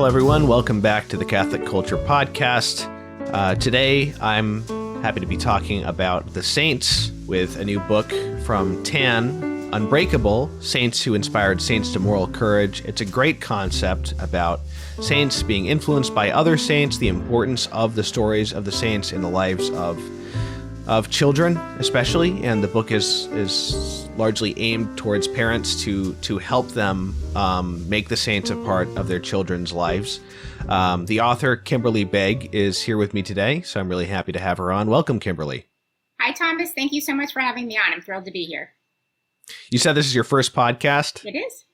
Hello, everyone. Welcome back to the Catholic Culture Podcast. Today, I'm happy to be talking about the saints with a new book from TAN, Unbreakable, Saints Who Inspired Saints to Moral Courage. It's a great concept about saints being influenced by other saints, the importance of the stories of the saints in the lives of children, especially. And the book is largely aimed towards parents to help them make the saints a part of their children's lives. The author, Kimberly Begg, is here with me today, so I'm really happy to have her on. Welcome, Kimberly. Hi, Thomas. Thank you so much for having me on. I'm thrilled to be here. You said this is your first podcast? It is.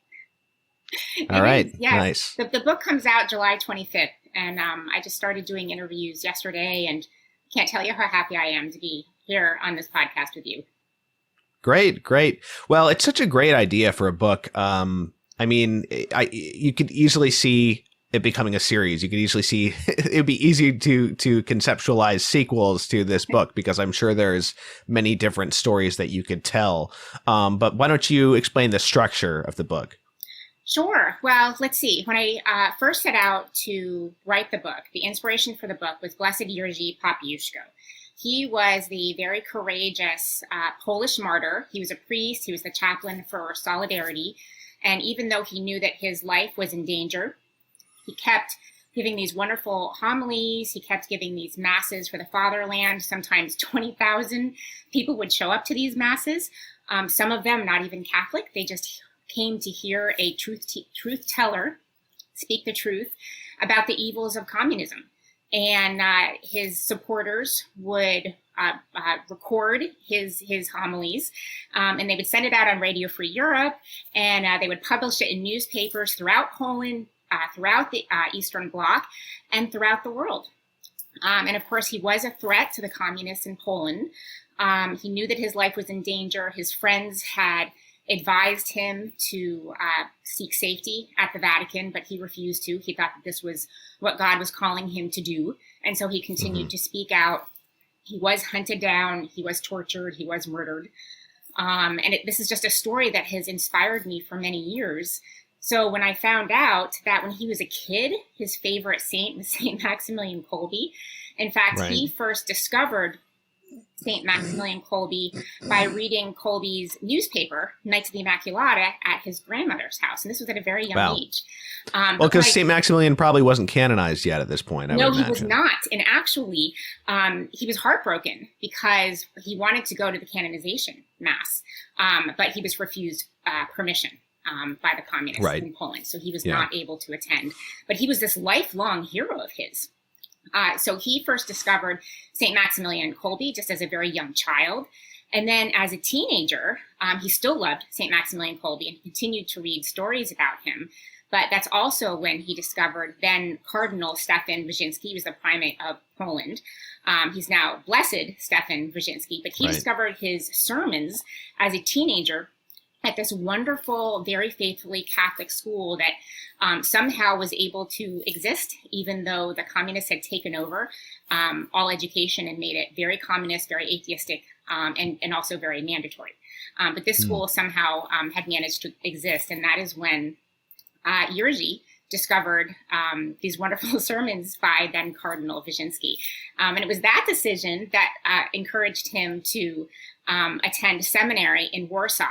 All right. Yes. Nice. The book comes out July 25th, and I just started doing interviews yesterday, and can't tell you how happy I am to be here on this podcast with you. Great. Well, it's such a great idea for a book. I mean, you could easily see it becoming a series. You could easily see it'd be easy to conceptualize sequels to this book because I'm sure there's many different stories that you could tell. But why don't you explain the structure of the book? Sure. Well, let's see. When I first set out to write the book, the inspiration for the book was Blessed Jerzy Popiełuszko. He was the very courageous Polish martyr. He was a priest. He was the chaplain for Solidarity. And even though he knew that his life was in danger, he kept giving these wonderful homilies. He kept giving these masses for the fatherland. Sometimes 20,000 people would show up to these masses. Some of them not even Catholic. They just came to hear a truth teller speak the truth about the evils of communism. And his supporters would record his homilies, and they would send it out on Radio Free Europe, and they would publish it in newspapers throughout Poland, throughout the Eastern Bloc, and throughout the world. And of course, he was a threat to the communists in Poland. He knew that his life was in danger. His friends had advised him to seek safety at the Vatican, but he refused to. He thought that this was what God was calling him to do. And so he continued to speak out. He was hunted down. He was tortured. He was murdered. This is just a story that has inspired me for many years. So when I found out that when he was a kid, his favorite saint was Saint Maximilian Kolbe. In fact, He first discovered St. Maximilian Kolbe by reading Kolbe's newspaper, Knights of the Immaculata, at his grandmother's house. And this was at a very young age. Well, because St. Maximilian probably wasn't canonized yet at this point, I would imagine. No, he was not. And actually, he was heartbroken because he wanted to go to the canonization mass, but he was refused permission by the communists in Poland. So he was not able to attend. But he was this lifelong hero of his. So he first discovered St. Maximilian Kolbe just as a very young child. And then as a teenager, he still loved St. Maximilian Kolbe and continued to read stories about him. But that's also when he discovered then Cardinal Stefan Wyszyński. He was the primate of Poland. He's now Blessed Stefan Wyszyński, but he discovered his sermons as a teenager at this wonderful, very faithfully Catholic school that somehow was able to exist, even though the communists had taken over all education and made it very communist, very atheistic, and also very mandatory. But this school somehow had managed to exist, and that is when Jerzy discovered these wonderful sermons by then Cardinal Wyszyński. And it was that decision that encouraged him to attend seminary in Warsaw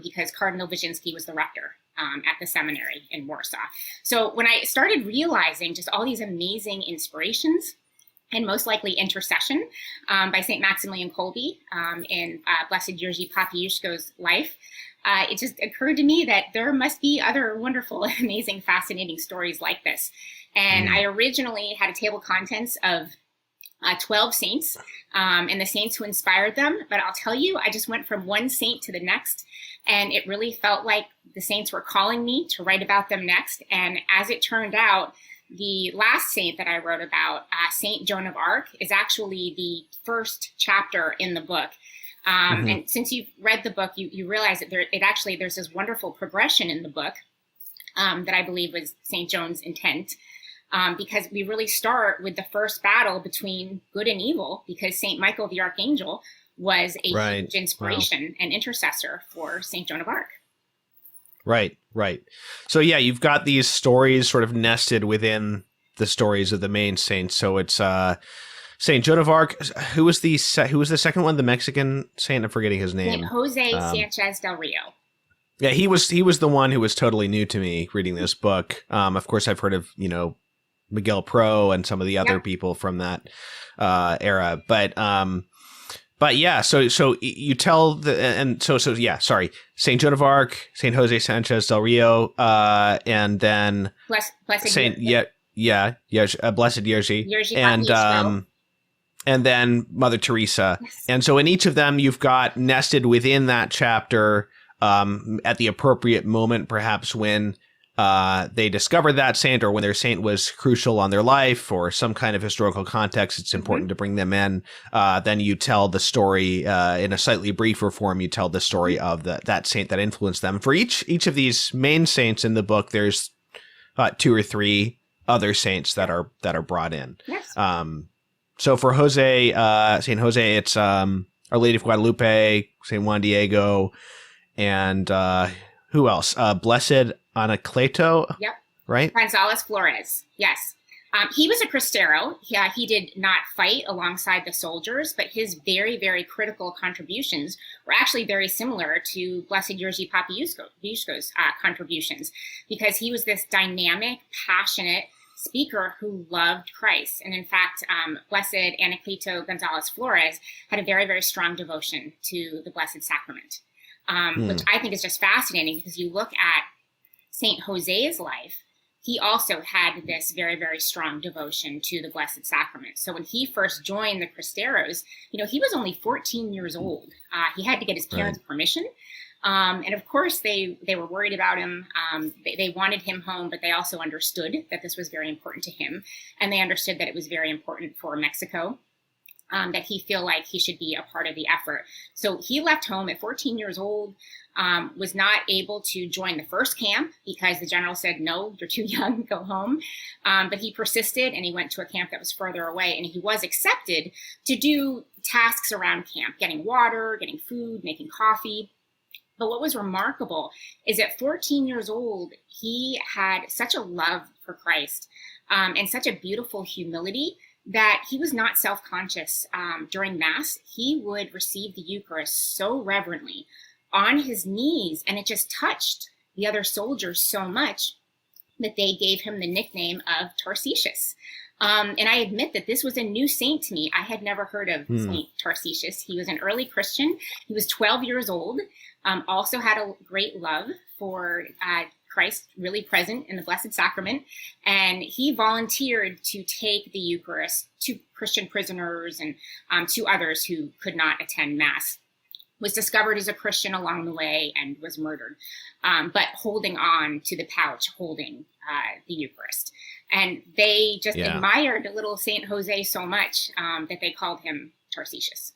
because Cardinal Wyszyński was the rector at the seminary in Warsaw. So when I started realizing just all these amazing inspirations and most likely intercession by St. Maximilian Kolbe in Blessed Jerzy Popiełuszko's life, it just occurred to me that there must be other wonderful, amazing, fascinating stories like this. And I originally had a table of contents of 12 saints and the saints who inspired them. But I'll tell you, I just went from one saint to the next. And it really felt like the saints were calling me to write about them next. And as it turned out, the last saint that I wrote about, Saint Joan of Arc, is actually the first chapter in the book. And since you've read the book, you realize that there's this wonderful progression in the book that I believe was St. Joan's intent. Because we really start with the first battle between good and evil, because St. Michael the Archangel was a huge inspiration and intercessor for St. Joan of Arc. Right, right. So yeah, you've got these stories sort of nested within the stories of the main saints. So it's Saint Joan of Arc. Who was the second one? The Mexican saint. I'm forgetting his name. Saint José Sánchez del Rio. Yeah, he was the one who was totally new to me reading this book. Of course, I've heard of Miguel Pro and some of the other people from that era, but yeah. So you tell sorry, Saint Joan of Arc, Saint José Sánchez del Rio, and then Blessed Saint Blessed Jerzy, Jerzy and then Mother Teresa. Yes. And so in each of them, you've got nested within that chapter, at the appropriate moment, perhaps when they discovered that saint or when their saint was crucial on their life or some kind of historical context, it's important to bring them in. Then you tell the story in a slightly briefer form. You tell the story of that saint that influenced them. For each of these main saints in the book, there's 2 or 3 other saints that are brought in. Yes. So for Saint Jose, it's Our Lady of Guadalupe, Saint Juan Diego, and who else? Blessed Anacleto. Yep. Right? González Flores. Yes. He was a cristero. He did not fight alongside the soldiers, but his very, very critical contributions were actually very similar to Blessed Jerzy Popiełuszko's contributions, because he was this dynamic, passionate speaker who loved Christ. And in fact, Blessed Anacleto González Flores had a very, very strong devotion to the Blessed Sacrament, which I think is just fascinating, because you look at Saint José's life, he also had this very, very strong devotion to the Blessed Sacrament. So when he first joined the Cristeros, he was only 14 years old. He had to get his parents' permission. And of course, they were worried about him. They wanted him home, but they also understood that this was very important to him. And they understood that it was very important for Mexico, that he feel like he should be a part of the effort. So he left home at 14 years old, was not able to join the first camp because the general said, no, you're too young, go home. But he persisted, and he went to a camp that was further away, and he was accepted to do tasks around camp, getting water, getting food, making coffee. But what was remarkable is at 14 years old, he had such a love for Christ, and such a beautiful humility that he was not self-conscious. During Mass, he would receive the Eucharist so reverently on his knees, and it just touched the other soldiers so much that they gave him the nickname of Tarcisius. And I admit that this was a new saint to me. I had never heard of Saint Tarcisius. He was an early Christian. He was 12 years old, also had a great love for Christ, really present in the Blessed Sacrament. And he volunteered to take the Eucharist to Christian prisoners and to others who could not attend Mass. Was discovered as a Christian along the way and was murdered, but holding on to the pouch, holding the Eucharist. And they just admired little Saint Jose so much that they called him Tarcisius.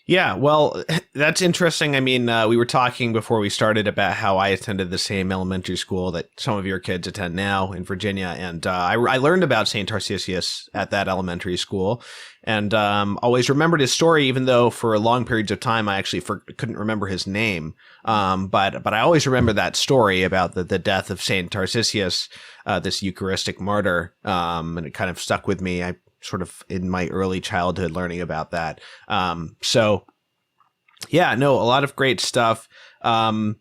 Yeah, well, that's interesting. I mean, we were talking before we started about how I attended the same elementary school that some of your kids attend now in Virginia. And I learned about St. Tarcisius at that elementary school, and always remembered his story, even though for long periods of time I actually couldn't remember his name. But I always remember that story about the death of St. Tarcisius, this Eucharistic martyr, and it kind of stuck with me. I sort of in my early childhood learning about that. So yeah, no, a lot of great stuff. But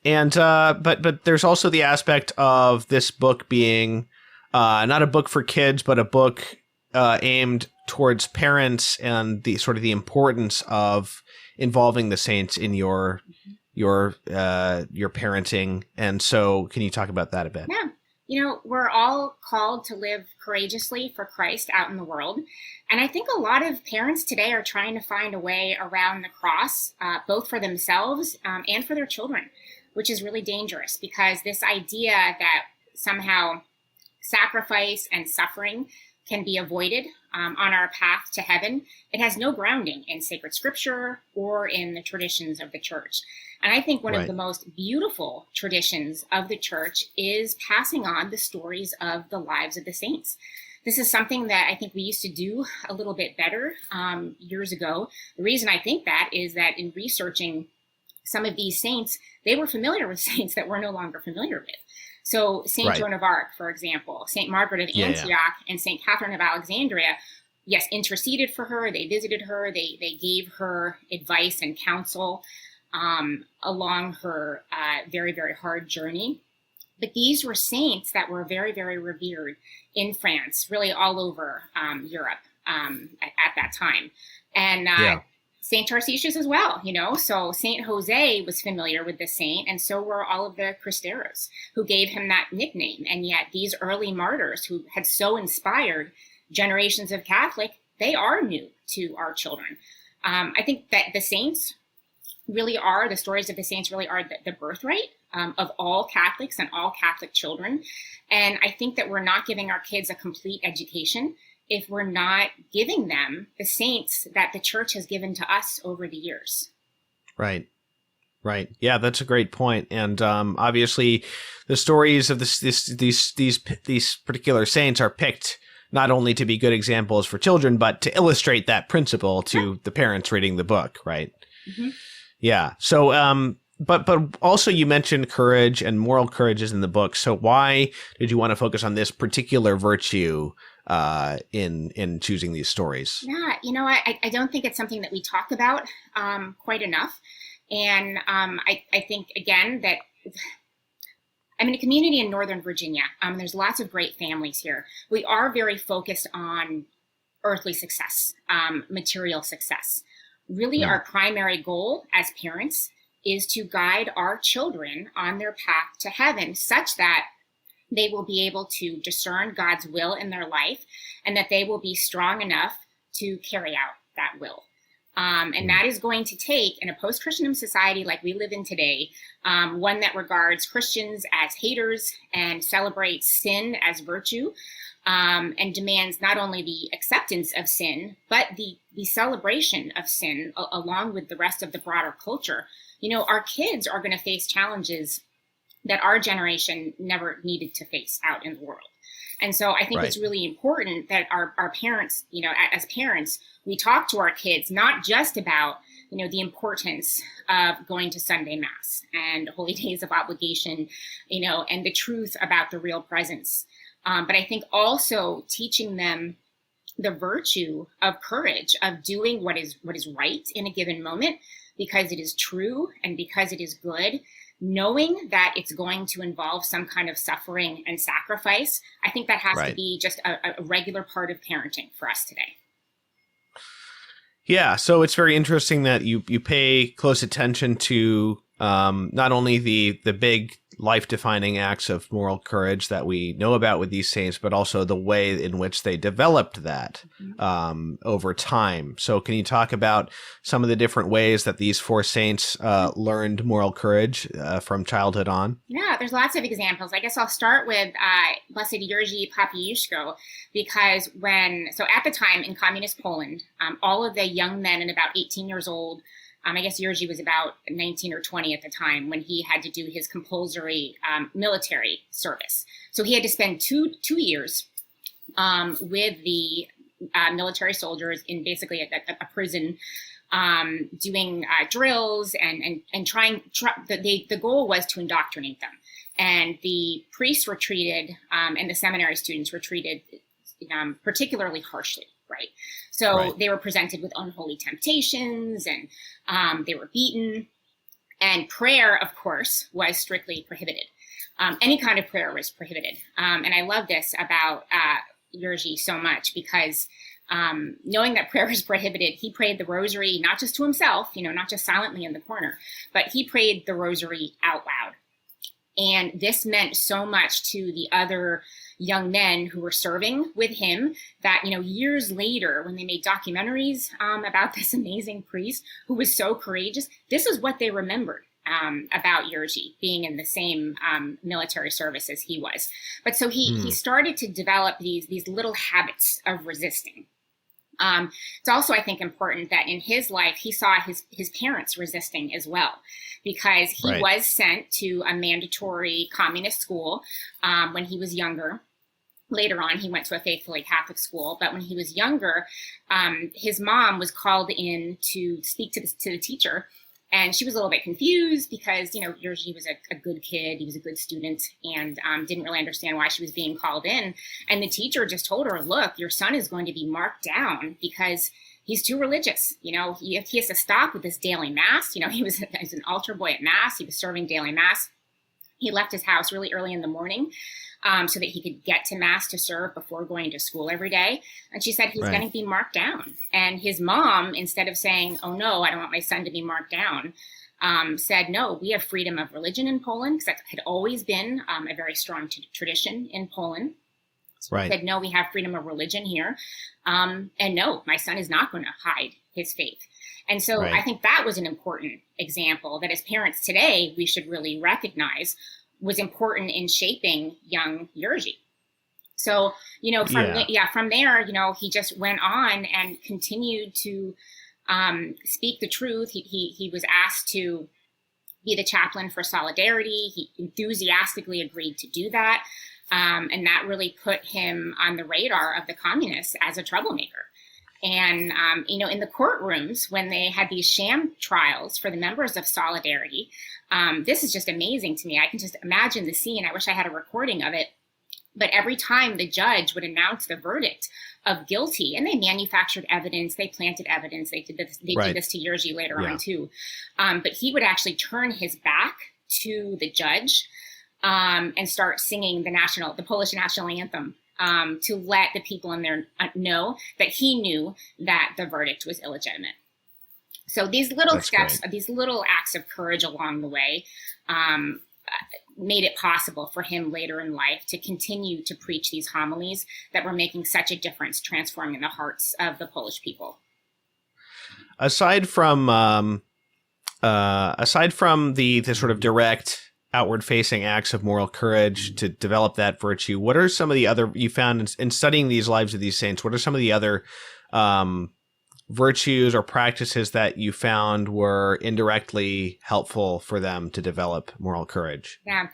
there's also the aspect of this book being not a book for kids, but a book aimed towards parents and the sort of the importance of involving the saints in your parenting. And so can you talk about that a bit? Yeah. We're all called to live courageously for Christ out in the world. And I think a lot of parents today are trying to find a way around the cross, both for themselves and for their children, which is really dangerous, because this idea that somehow sacrifice and suffering can be avoided on our path to heaven, it has no grounding in sacred scripture or in the traditions of the church. And I think one of the most beautiful traditions of the church is passing on the stories of the lives of the saints. This is something that I think we used to do a little bit better years ago. The reason I think that is that in researching some of these saints, they were familiar with saints that we're no longer familiar with. So Saint Right. Joan of Arc, for example, Saint Margaret of Antioch, and Saint Catherine of Alexandria, yes, interceded for her. They visited her. They gave her advice and counsel along her very, very hard journey. But these were saints that were very, very revered in France, really all over Europe at that time. And Saint Tarcisius as well, So Saint José was familiar with the saint, and so were all of the Cristeros who gave him that nickname. And yet these early martyrs who had so inspired generations of Catholic, they are new to our children. I think that the saints really are, the stories of the saints really are the birthright of all Catholics and all Catholic children. And I think that we're not giving our kids a complete education if we're not giving them the saints that the church has given to us over the years. Right. Right. Yeah, that's a great point. And obviously, the stories of these particular saints are picked not only to be good examples for children, but to illustrate that principle to the parents reading the book. Right. Mm-hmm. Yeah. So, but also you mentioned courage, and moral courage is in the book. So why did you want to focus on this particular virtue in choosing these stories? Yeah, I don't think it's something that we talk about quite enough. And I think, again, that I'm in a community in Northern Virginia. There's lots of great families here. We are very focused on earthly success, material success. Really, our primary goal as parents is to guide our children on their path to heaven such that they will be able to discern God's will in their life, and that they will be strong enough to carry out that will. And that is going to take, in a post-Christian society like we live in today, one that regards Christians as haters and celebrates sin as virtue, and demands not only the acceptance of sin, but the celebration of sin along with the rest of the broader culture. Our kids are going to face challenges that our generation never needed to face out in the world. And so I think it's really important that our parents, as parents, we talk to our kids, not just about, the importance of going to Sunday Mass and holy days of obligation, and the truth about the real presence. But I think also teaching them the virtue of courage, of doing what is right in a given moment, because it is true and because it is good, knowing that it's going to involve some kind of suffering and sacrifice. I think that has to be just a regular part of parenting for us today. Yeah, so it's very interesting that you pay close attention to not only the big life-defining acts of moral courage that we know about with these saints, but also the way in which they developed that over time. So can you talk about some of the different ways that these four saints learned moral courage from childhood on? Yeah, there's lots of examples. I guess I'll start with Blessed Jerzy Popiełuszko, because at the time in communist Poland, all of the young men and about 18 years old, I guess Jerzy was about 19 or 20 at the time when he had to do his compulsory military service. So he had to spend two years with the military soldiers in basically a prison, doing drills and trying. The goal was to indoctrinate them. And the priests were treated, and the seminary students were treated particularly harshly. Right. So they were presented with unholy temptations, and they were beaten. And prayer, of course, was strictly prohibited. Any kind of prayer was prohibited. And I love this about Jerzy so much because knowing that prayer is prohibited, he prayed the rosary, not just to himself, not just silently in the corner, but he prayed the rosary out loud. And this meant so much to the other young men who were serving with him that, years later, when they made documentaries about this amazing priest who was so courageous, this is what they remembered about Jerzy being in the same military service as he was. But so he started to develop these little habits of resisting. It's also, I think, important that in his life, he saw his parents resisting as well, because he was sent to a mandatory communist school when he was younger. Later on, he went to a faithfully Catholic school. But when he was younger, his mom was called in to speak to the teacher. And she was a little bit confused because, Jerzy was a good kid. He was a good student and didn't really understand why she was being called in. And the teacher just told her, look, your son is going to be marked down because he's too religious. He has to stop with this daily mass. He was an altar boy at mass. He was serving daily mass. He left his house really early in the morning so that he could get to mass to serve before going to school every day. And she said he's going to be marked down. And his mom, instead of saying, oh, no, I don't want my son to be marked down, said, no, we have freedom of religion in Poland, because that had always been a very strong tradition in Poland. So said, no, we have freedom of religion here. And no, my son is not going to hide his faith. And so I think that was an important example that as parents today, we should really recognize was important in shaping young Jerzy. So, from there, he just went on and continued to speak the truth. He was asked to be the chaplain for Solidarity. He enthusiastically agreed to do that. And that really put him on the radar of the communists as a troublemaker. And, in the courtrooms, when they had these sham trials for the members of Solidarity, this is just amazing to me. I can just imagine the scene. I wish I had a recording of it. But every time the judge would announce the verdict of guilty, and they manufactured evidence, they planted evidence, they did this to Jerzy later on too. But he would actually turn his back to the judge and start singing the Polish national anthem. To let the people in there know that he knew that the verdict was illegitimate. So these little steps, these little acts of courage along the way made it possible for him later in life to continue to preach these homilies that were making such a difference, transforming the hearts of the Polish people. Aside from the sort of direct outward-facing acts of moral courage to develop that virtue, what are some of the other, you found in studying these lives of these saints, what are some of the other virtues or practices that you found were indirectly helpful for them to develop moral courage? Yeah,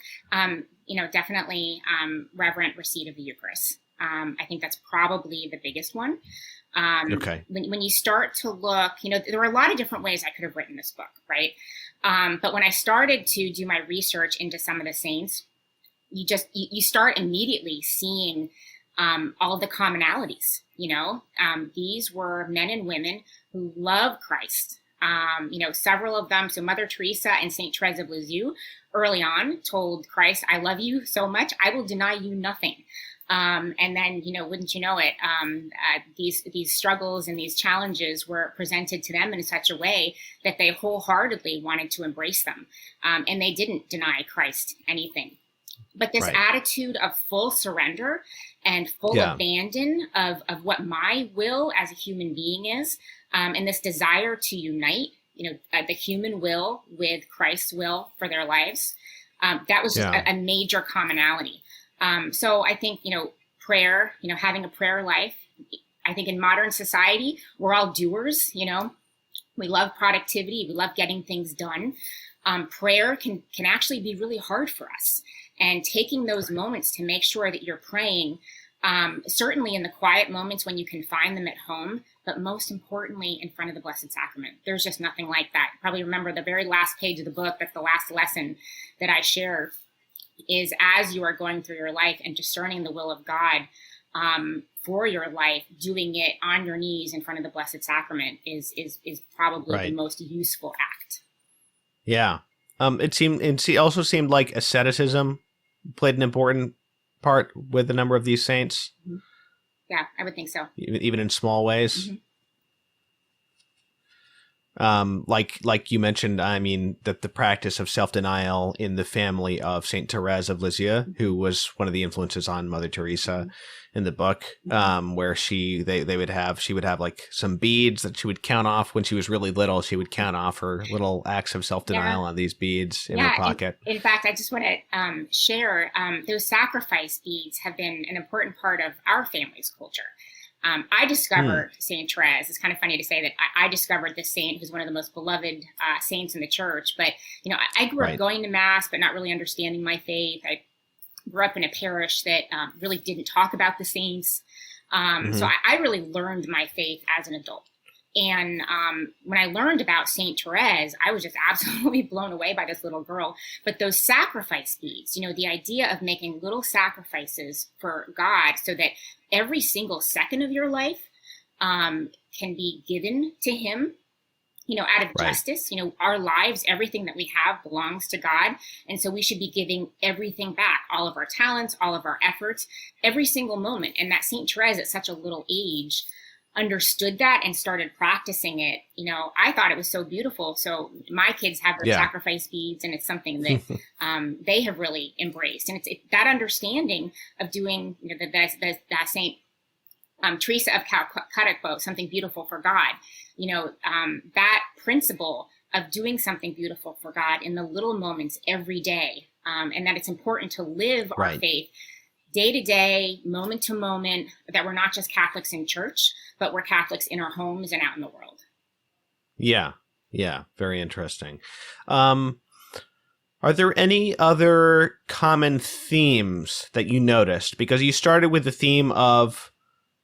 definitely reverent receipt of the Eucharist. I think that's probably the biggest one. When you start to look, there were a lot of different ways I could have written this book, right? But when I started to do my research into some of the saints, you start immediately seeing all the commonalities. These were men and women who love Christ. Several of them. So Mother Teresa and Saint Teresa of Lisieux early on told Christ, I love you so much, I will deny you nothing. And then, wouldn't you know it, these struggles and these challenges were presented to them in such a way that they wholeheartedly wanted to embrace them. And they didn't deny Christ anything. But this attitude of full surrender and full abandon of what my will as a human being is, and this desire to unite, the human will with Christ's will for their lives, that was just a major commonality. So I think, prayer, having a prayer life, I think in modern society, we're all doers, we love productivity. We love getting things done. Prayer can actually be really hard for us. And taking those moments to make sure that you're praying, certainly in the quiet moments when you can find them at home, but most importantly, in front of the Blessed Sacrament. There's just nothing like that. You probably remember the very last page of the book, that's the last lesson that I share, is as you are going through your life and discerning the will of God for your life, doing it on your knees in front of the Blessed Sacrament is probably the most useful act. Yeah. It also seemed like asceticism played an important part with a number of these saints. Mm-hmm. Yeah, I would think so. Even in small ways. Mm-hmm. Like you mentioned, I mean, that the practice of self-denial in the family of Saint Teresa of Lisieux, who was one of the influences on Mother Teresa in the book, where she would have like some beads that she would count off when she was really little. She would count off her little acts of self-denial on these beads in her pocket. In fact, I just want to share, those sacrifice beads have been an important part of our family's culture. I discovered Saint Teresa. It's kind of funny to say that I discovered this saint who's one of the most beloved saints in the church. But, I grew up going to Mass, but not really understanding my faith. I grew up in a parish that really didn't talk about the saints. So I really learned my faith as an adult. And when I learned about Saint Therese, I was just absolutely blown away by this little girl. But those sacrifice beads, the idea of making little sacrifices for God so that every single second of your life can be given to him, out of justice. Our lives, everything that we have belongs to God. And so we should be giving everything back, all of our talents, all of our efforts, every single moment. And that Saint Therese at such a little age understood that and started practicing it. I thought it was so beautiful. So my kids have their sacrifice beads, and it's something that they have really embraced. And it's that understanding of doing the Saint Teresa of Calcutta quote, something beautiful for God. That principle of doing something beautiful for God in the little moments every day, and that it's important to live our faith day to day, moment to moment, that we're not just Catholics in church, but we're Catholics in our homes and out in the world. Yeah. Yeah. Very interesting. Are there any other common themes that you noticed? Because you started with the theme of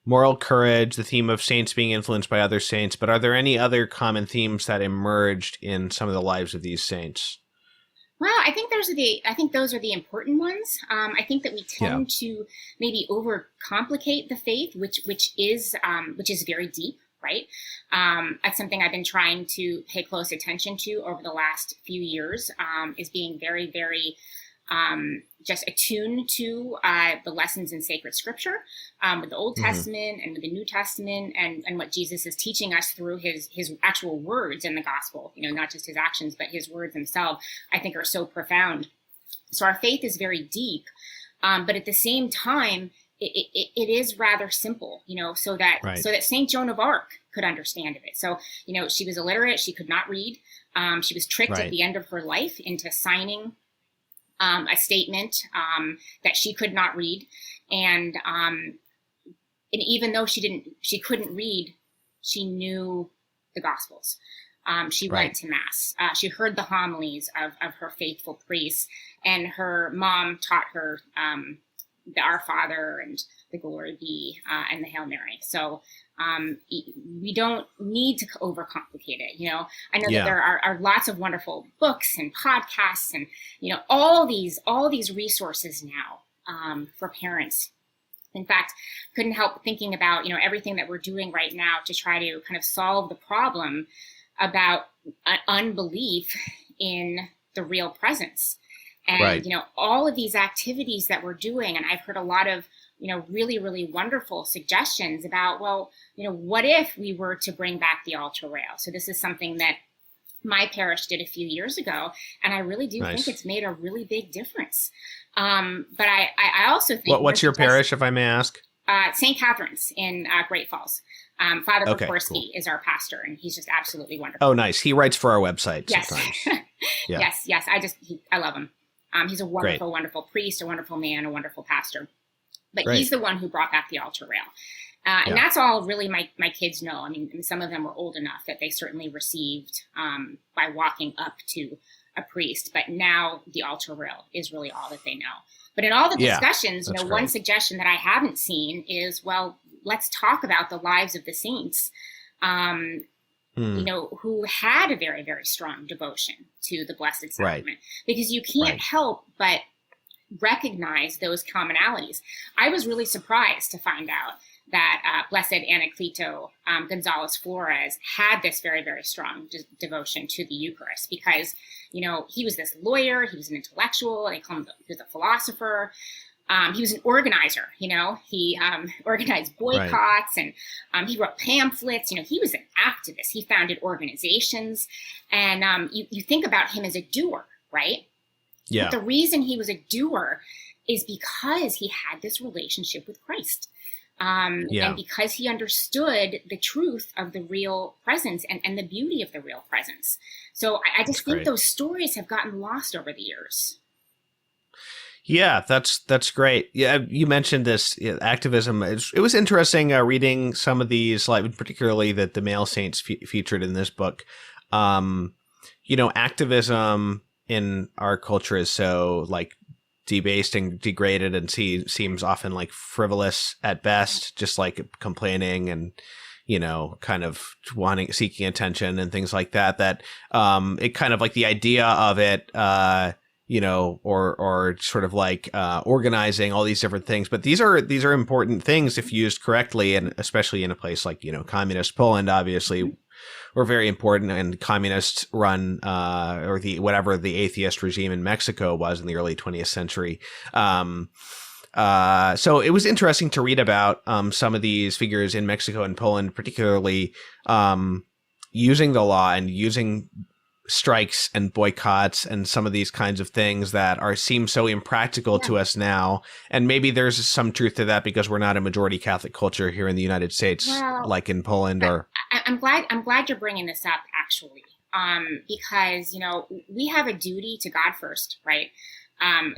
moral courage, the theme of saints being influenced by other saints, but are there any other common themes that emerged in some of the lives of these saints? Well, I think those are the important ones. I think that we tend to maybe overcomplicate the faith, which is very deep, right? That's something I've been trying to pay close attention to over the last few years, is being very, very just attuned to the lessons in sacred scripture, with the Old Testament and with the New Testament, and what Jesus is teaching us through his actual words in the gospel, not just his actions, but his words themselves, I think are so profound. So our faith is very deep, but at the same time, it is rather simple, so that Saint Joan of Arc could understand of it. So, she was illiterate, she could not read. She was tricked at the end of her life into signing a statement that she could not read, and even though she couldn't read, she knew the Gospels. She went to Mass. She heard the homilies of her faithful priests, and her mom taught her the Our Father and the Glory Be and the Hail Mary. So we don't need to overcomplicate it. I know that there are lots of wonderful books and podcasts and, all these resources now for parents. In fact, couldn't help thinking about, everything that we're doing right now to try to kind of solve the problem about unbelief in the real presence. And, all of these activities that we're doing, and I've heard a lot of, really, really wonderful suggestions about, well, what if we were to bring back the altar rail? So this is something that my parish did a few years ago, and I really do think it's made a really big difference. But I also think— What's your parish, if I may ask? St. Catherine's in Great Falls. Father Pokorski is our pastor, and he's just absolutely wonderful. Oh, nice. He writes for our website sometimes. Yes. I love him. He's a wonderful, wonderful priest, a wonderful man, a wonderful pastor. But he's the one who brought back the altar rail. And that's all really my kids know. I mean, some of them were old enough that they certainly received by walking up to a priest. But now the altar rail is really all that they know. But in all the discussions, one suggestion that I haven't seen is, well, let's talk about the lives of the saints, who had a very, very strong devotion to the Blessed Sacrament. Because you can't help but recognize those commonalities. I was really surprised to find out that Blessed Anacleto González Flores had this very, very strong devotion to the Eucharist, because, he was this lawyer, he was an intellectual, they call him he was a philosopher. He was an organizer, he organized boycotts and he wrote pamphlets. He was an activist. He founded organizations. And you think about him as a doer, right? Yeah. But the reason he was a doer is because he had this relationship with Christ. And because he understood the truth of the real presence and the beauty of the real presence. So I just think those stories have gotten lost over the years. Yeah, that's great. Yeah, you mentioned this activism. It was interesting reading some of these, like particularly that the male saints featured in this book. Activism in our culture is so like debased and degraded, and seems often like frivolous at best, just like complaining and kind of seeking attention and things like that, that it kind of like the idea of it, or sort of like organizing all these different things. But these are important things if used correctly, and especially in a place like, communist Poland, obviously, were very important, and communist run or whatever the atheist regime in Mexico was in the early 20th century. So it was interesting to read about some of these figures in Mexico and Poland, particularly using the law and using strikes and boycotts and some of these kinds of things that seem so impractical to us now. And maybe there's some truth to that because we're not a majority Catholic culture here in the United States, like in Poland. I'm glad you're bringing this up, actually, because we have a duty to God first, right?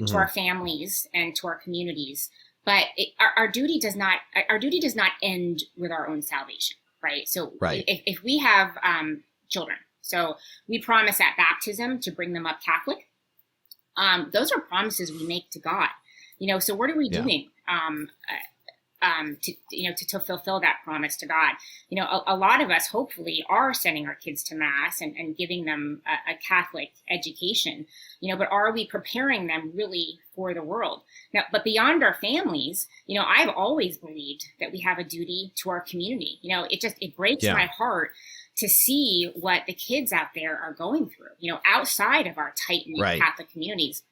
To our families and to our communities, but our duty does not end with our own salvation, right? So if we have children, so we promise at baptism to bring them up Catholic. Those are promises we make to God. So what are we doing to fulfill that promise to God? A lot of us hopefully are sending our kids to Mass and giving them a Catholic education, but are we preparing them really for the world? Now, but beyond our families, I've always believed that we have a duty to our community. It breaks my heart to see what the kids out there are going through, outside of our tight-knit Catholic communities.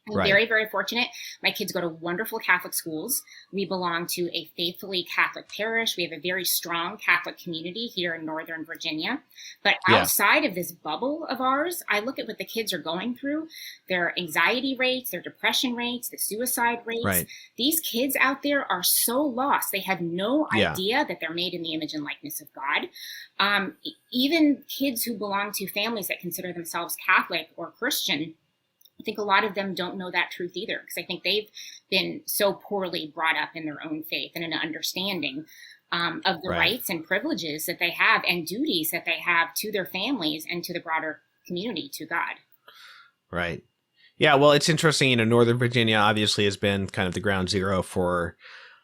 I'm very, very fortunate. My kids go to wonderful Catholic schools. We belong to a faithfully Catholic parish. We have a very strong Catholic community here in Northern Virginia. But outside of this bubble of ours, I look at what the kids are going through, their anxiety rates, their depression rates, the suicide rates. These kids out there are so lost. They have no idea that they're made in the image and likeness of God. Even kids who belong to families that consider themselves Catholic or Christian, I think a lot of them don't know that truth either, because I think they've been so poorly brought up in their own faith and an understanding of the rights and privileges that they have and duties that they have to their families and to the broader community, to God. Right. Yeah, well, it's interesting. Northern Virginia obviously has been kind of the ground zero for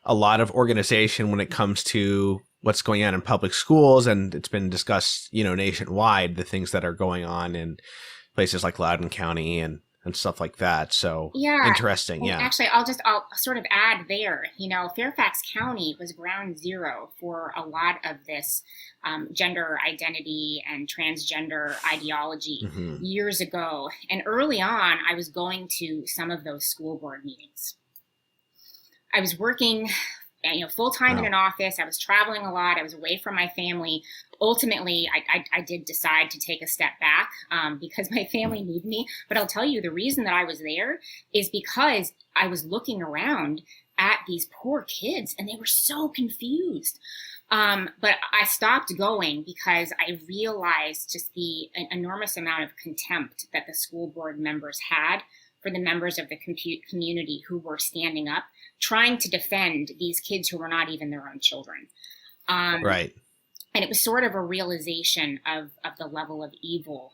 a lot of organization when it comes to what's going on in public schools. And it's been discussed, nationwide, the things that are going on in places like Loudoun County and stuff like that. So interesting. And actually, I'll sort of add there, Fairfax County was ground zero for a lot of this gender identity and transgender ideology years ago. And early on, I was going to some of those school board meetings. I was working full-time in an office. I was traveling a lot. I was away from my family. Ultimately, I did decide to take a step back because my family needed me. But I'll tell you, the reason that I was there is because I was looking around at these poor kids and they were so confused. But I stopped going because I realized just the enormous amount of contempt that the school board members had for the members of the community who were standing up, trying to defend these kids who were not even their own children. And it was sort of a realization of the level of evil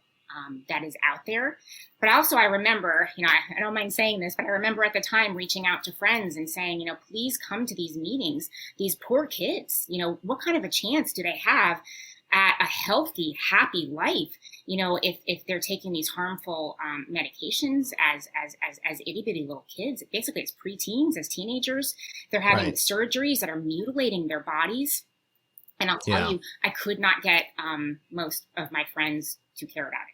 that is out there. But also I remember, I don't mind saying this, but I remember at the time reaching out to friends and saying, please come to these meetings. These poor kids, what kind of a chance do they have at a healthy, happy life, if they're taking these harmful medications as itty bitty little kids? Basically, it's preteens, as teenagers. They're having surgeries that are mutilating their bodies. And I'll tell you, I could not get most of my friends to care about it.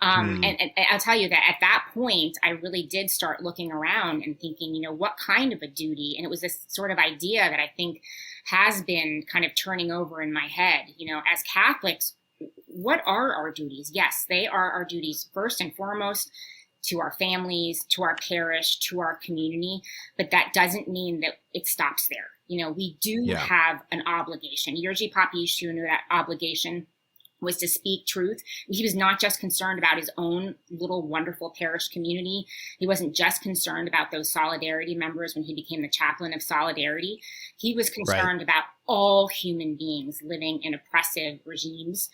And I'll tell you that at that point, I really did start looking around and thinking, what kind of a duty? And it was this sort of idea that I think has been kind of turning over in my head. As Catholics, what are our duties? Yes, they are our duties first and foremost to our families, to our parish, to our community. But that doesn't mean that it stops there. We do have an obligation. Jerzy Popiełuszko knew that obligation was to speak truth. He was not just concerned about his own little wonderful parish community. He wasn't just concerned about those Solidarity members when he became the chaplain of Solidarity. He was concerned about all human beings living in oppressive regimes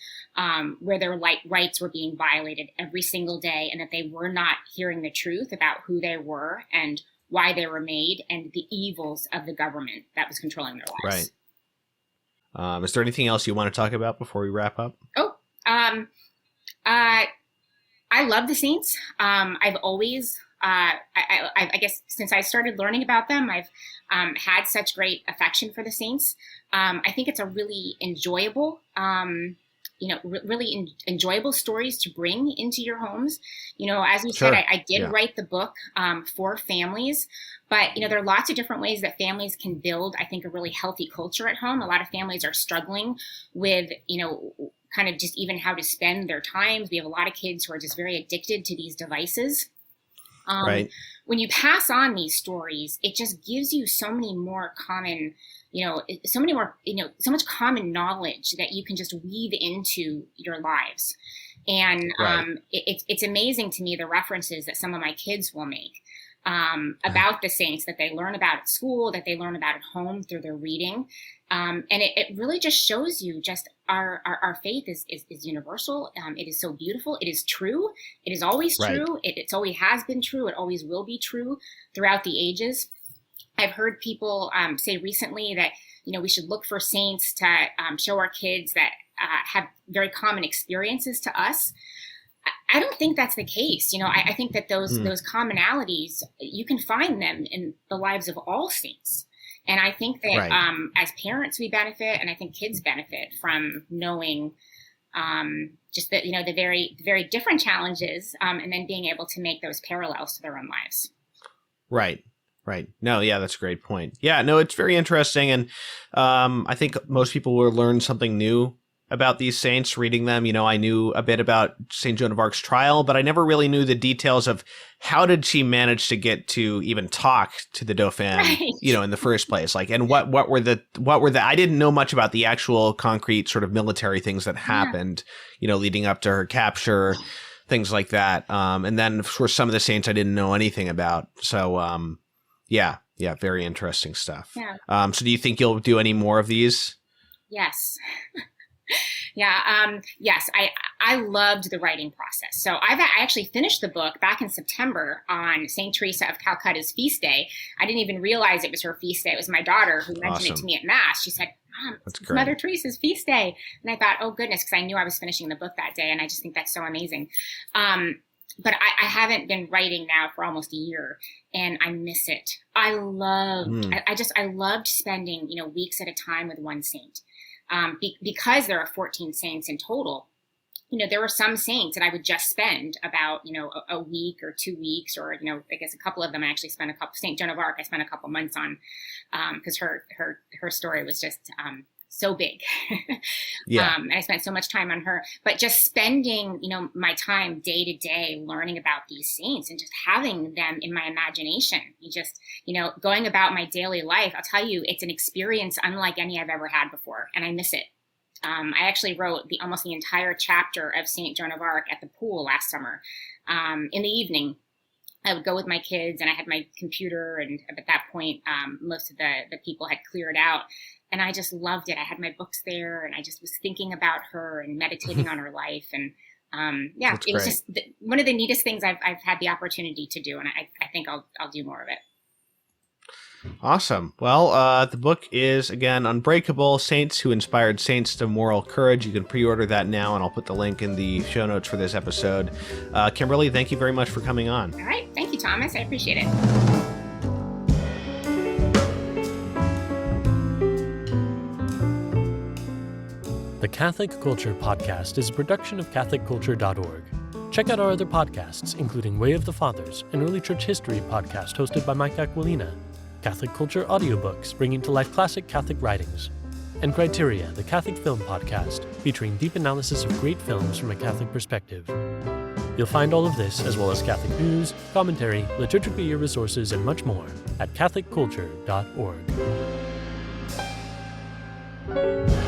where their rights were being violated every single day, and that they were not hearing the truth about who they were and why they were made and the evils of the government that was controlling their lives. Is there anything else you want to talk about before we wrap up? I love the saints. I've always, I guess since I started learning about them, I've had such great affection for the saints. I think it's a really enjoyable, enjoyable stories to bring into your homes. As we said, I did write the book for families, but, there are lots of different ways that families can build, I think, a really healthy culture at home. A lot of families are struggling with, kind of just even how to spend their times. We have a lot of kids who are just very addicted to these devices. Right. When you pass on these stories, it just gives you so many more common, so much common knowledge that you can just weave into your lives. And it's amazing to me, the references that some of my kids will make about the saints that they learn about at school, that they learn about at home through their reading. And it really just shows you just our faith is universal. It is so beautiful. It is true. It is always true. It's always has been true. It always will be true throughout the ages. I've heard people say recently that, we should look for saints to show our kids that have very common experiences to us. I don't think that's the case. I think that those commonalities, you can find them in the lives of all saints. And I think that as parents, we benefit, and I think kids benefit from knowing just that, the very different challenges, and then being able to make those parallels to their own lives. Right. No, yeah, that's a great point. Yeah, no, it's very interesting. And I think most people will learn something new about these saints reading them. I knew a bit about St. Joan of Arc's trial, but I never really knew the details of how did she manage to get to even talk to the Dauphin, in the first place? Like, and what were the, I didn't know much about the actual concrete sort of military things that happened, leading up to her capture, things like that. And then for some of the saints I didn't know anything about. So, yeah, very interesting stuff. Yeah. So do you think you'll do any more of these? Yes. Yes, I loved the writing process. So I actually finished the book back in September on St. Teresa of Calcutta's feast day. I didn't even realize it was her feast day. It was my daughter who mentioned it to me at Mass. She said, Mom, it's Mother Teresa's feast day. And I thought, oh goodness, because I knew I was finishing the book that day. And I just think that's so amazing. But I haven't been writing now for almost a year, and I miss it. I loved spending, weeks at a time with one saint. Because there are 14 saints in total, there were some saints that I would just spend about, a week or 2 weeks, or, I guess a couple of them I actually spent St. Joan of Arc, I spent a couple months on, because her story was just so big. And I spent so much time on her, but just spending, my time day to day learning about these saints and just having them in my imagination, going about my daily life. I'll tell you, it's an experience unlike any I've ever had before. And I miss it. I actually wrote almost the entire chapter of St. Joan of Arc at the pool last summer. In the evening, I would go with my kids, and I had my computer, and at that point, most of the people had cleared out. And I just loved it. I had my books there, and I just was thinking about her and meditating on her life. And it was just one of the neatest things I've had the opportunity to do. And I think I'll do more of it. Awesome. Well, the book is, again, Unbreakable, Saints Who Inspired Saints to Moral Courage. You can pre-order that now, and I'll put the link in the show notes for this episode. Kimberly, thank you very much for coming on. All right. Thank you, Thomas. I appreciate it. The Catholic Culture Podcast is a production of CatholicCulture.org. Check out our other podcasts, including Way of the Fathers, an early church history podcast hosted by Mike Aquilina, Catholic Culture audiobooks bringing to life classic Catholic writings, and Criteria, the Catholic Film Podcast, featuring deep analysis of great films from a Catholic perspective. You'll find all of this, as well as Catholic news, commentary, liturgical year resources, and much more at CatholicCulture.org.